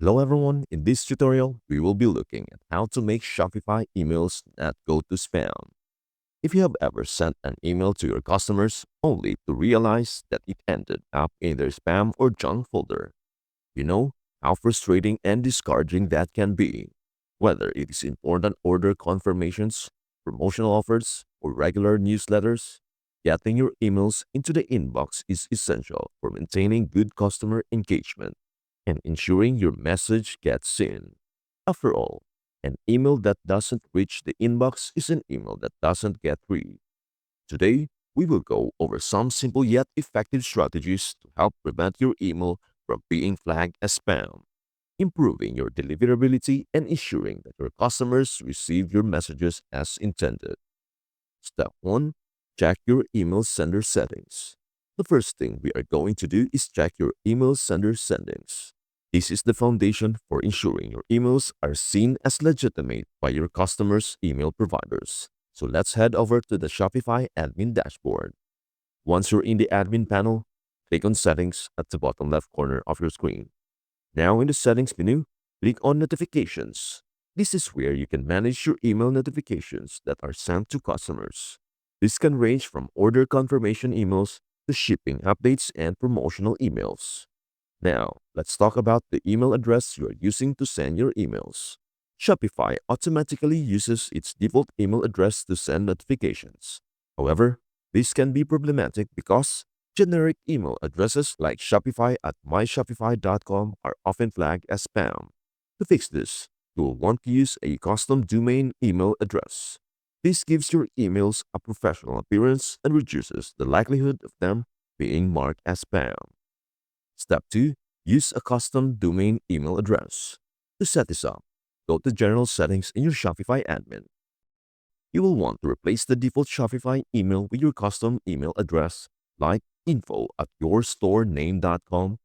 Hello everyone, in this tutorial, we will be looking at how to make Shopify emails not go to spam. If you have ever sent an email to your customers only to realize that it ended up in their spam or junk folder, you know how frustrating and discouraging that can be. Whether it is important order confirmations, promotional offers, or regular newsletters, getting your emails into the inbox is essential for maintaining good customer engagement and ensuring your message gets seen. After all, an email that doesn't reach the inbox is an email that doesn't get read. Today, we will go over some simple yet effective strategies to help prevent your email from being flagged as spam, improving your deliverability and ensuring that your customers receive your messages as intended. Step 1. Check your email sender settings. The first thing we are going to do is check your email sender settings. This is the foundation for ensuring your emails are seen as legitimate by your customers' email providers. So let's head over to the Shopify admin dashboard. Once you're in the admin panel, click on Settings at the bottom left corner of your screen. Now in the Settings menu, click on Notifications. This is where you can manage your email notifications that are sent to customers. This can range from order confirmation emails to shipping updates and promotional emails. Now, let's talk about the email address you are using to send your emails. Shopify automatically uses its default email address to send notifications. However, this can be problematic because generic email addresses like Shopify at myshopify.com are often flagged as spam. To fix this, you will want to use a custom domain email address. This gives your emails a professional appearance and reduces the likelihood of them being marked as spam. Step 2. Use a custom domain email address. To set this up, go to General Settings in your Shopify admin. You will want to replace the default Shopify email with your custom email address like info@yourstorename.com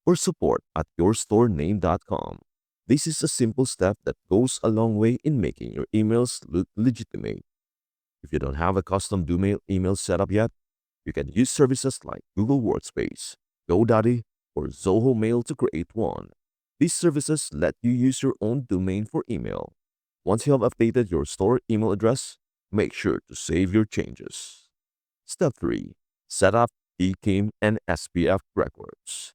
or support@yourstorename.com. This is a simple step that goes a long way in making your emails look legitimate. If you don't have a custom domain email set up yet, you can use services like Google Workspace, GoDaddy, or Zoho Mail to create one. These services let you use your own domain for email. Once you have updated your store email address, make sure to save your changes. Step 3. Set up DKIM and SPF records.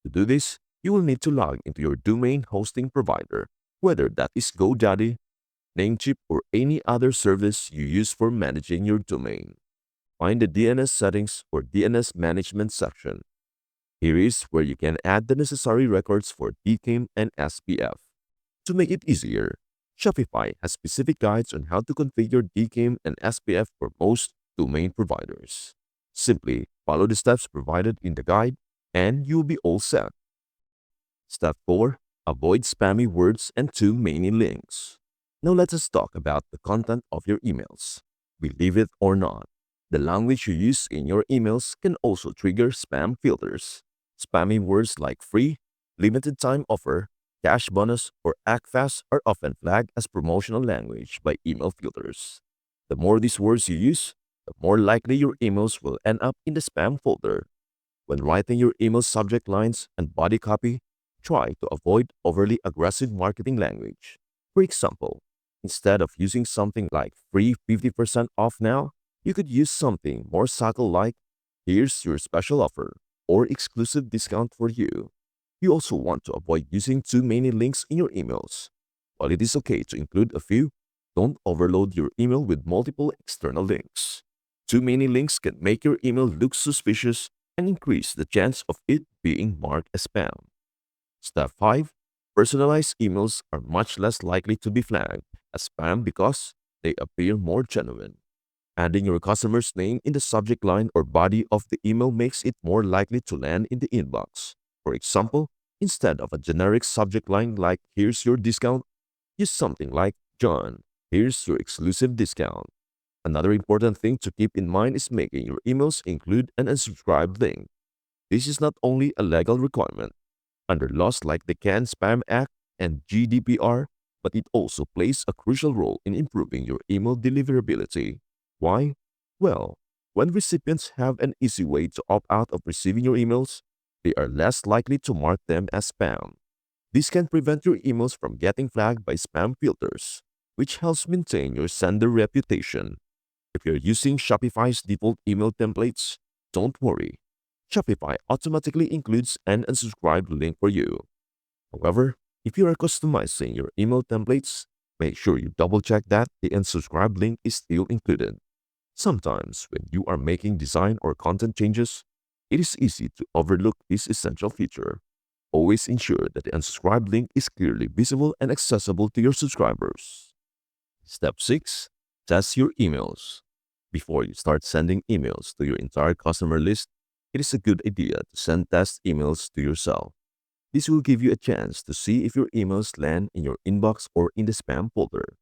To do this, you will need to log into your domain hosting provider, whether that is GoDaddy, Namecheap, or any other service you use for managing your domain. Find the DNS settings or DNS management section. Here is where you can add the necessary records for DKIM and SPF. To make it easier, Shopify has specific guides on how to configure DKIM and SPF for most domain providers. Simply follow the steps provided in the guide and you'll be all set. Step 4. Avoid spammy words and too many links. Now let us talk about the content of your emails. Believe it or not, the language you use in your emails can also trigger spam filters. Spammy words like free, limited time offer, cash bonus, or act fast are often flagged as promotional language by email filters. The more these words you use, the more likely your emails will end up in the spam folder. When writing your email subject lines and body copy, try to avoid overly aggressive marketing language. For example, instead of using something like free 50% off now, you could use something more subtle like, here's your special offer, or exclusive discount for you. You also want to avoid using too many links in your emails. While it is okay to include a few, don't overload your email with multiple external links. Too many links can make your email look suspicious and increase the chance of it being marked as spam. Step 5. Personalized emails are much less likely to be flagged as spam because they appear more genuine. Adding your customer's name in the subject line or body of the email makes it more likely to land in the inbox. For example, instead of a generic subject line like here's your discount, use something like John, here's your exclusive discount. Another important thing to keep in mind is making your emails include an unsubscribe link. This is not only a legal requirement under laws like the Can Spam Act and GDPR, but it also plays a crucial role in improving your email deliverability. Why? Well, when recipients have an easy way to opt out of receiving your emails, they are less likely to mark them as spam. This can prevent your emails from getting flagged by spam filters, which helps maintain your sender reputation. If you're using Shopify's default email templates, don't worry. Shopify automatically includes an unsubscribe link for you. However, if you are customizing your email templates, make sure you double check that the unsubscribe link is still included. Sometimes, when you are making design or content changes, it is easy to overlook this essential feature. Always ensure that the unsubscribe link is clearly visible and accessible to your subscribers. Step 6. Test your emails. Before you start sending emails to your entire customer list, it is a good idea to send test emails to yourself. This will give you a chance to see if your emails land in your inbox or in the spam folder.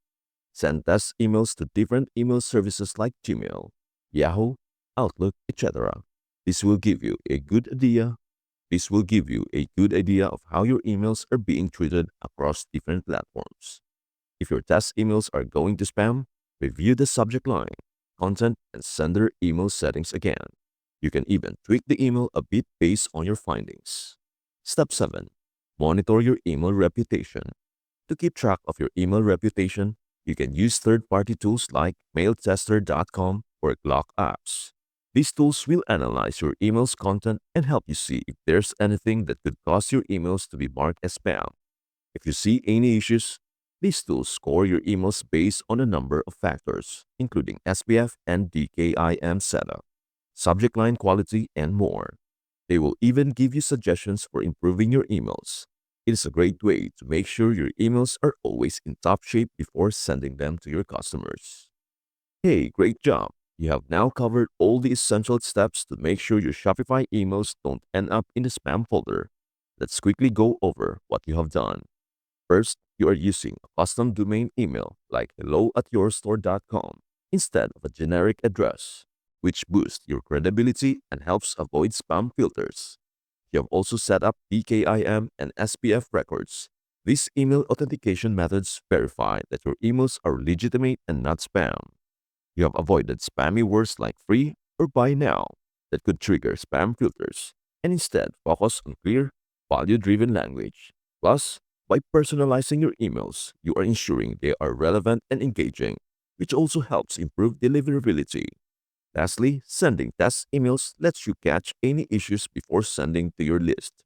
Send test emails to different email services like Gmail, Yahoo, Outlook, etc. This will give you a good idea. This will give you a good idea of how your emails are being treated across different platforms. If your test emails are going to spam, review the subject line, content, and sender email settings again. You can even tweak the email a bit based on your findings. Step 7. Monitor your email reputation. To keep track of your email reputation, you can use third-party tools like mailtester.com or Glock apps. These tools will analyze your email's content and help you see if there's anything that could cause your emails to be marked as spam. If you see any issues, these tools score your emails based on a number of factors, including SPF and DKIM setup, subject line quality, and more. They will even give you suggestions for improving your emails. It is a great way to make sure your emails are always in top shape before sending them to your customers. Hey, great job! You have now covered all the essential steps to make sure your Shopify emails don't end up in the spam folder. Let's quickly go over what you have done. First, you are using a custom domain email like hello@yourstore.com instead of a generic address, which boosts your credibility and helps avoid spam filters. You have also set up PKIM and SPF records. These email authentication methods verify that your emails are legitimate and not spam. You have avoided spammy words like free or buy now that could trigger spam filters and instead focus on clear, value-driven language. Plus, by personalizing your emails, you are ensuring they are relevant and engaging, which also helps improve deliverability. Lastly, sending test emails lets you catch any issues before sending to your list,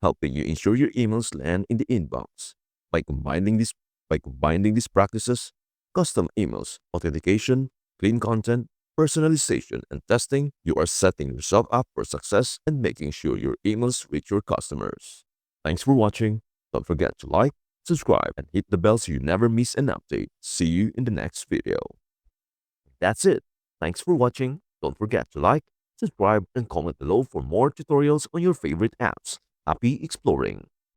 helping you ensure your emails land in the inbox. By combining these practices, custom emails, authentication, clean content, personalization, and testing, you are setting yourself up for success and making sure your emails reach your customers. Thanks for watching. Don't forget to like, subscribe, and hit the bell so you never miss an update. See you in the next video. That's it. Thanks for watching. Don't forget to like, subscribe, and comment below for more tutorials on your favorite apps. Happy exploring!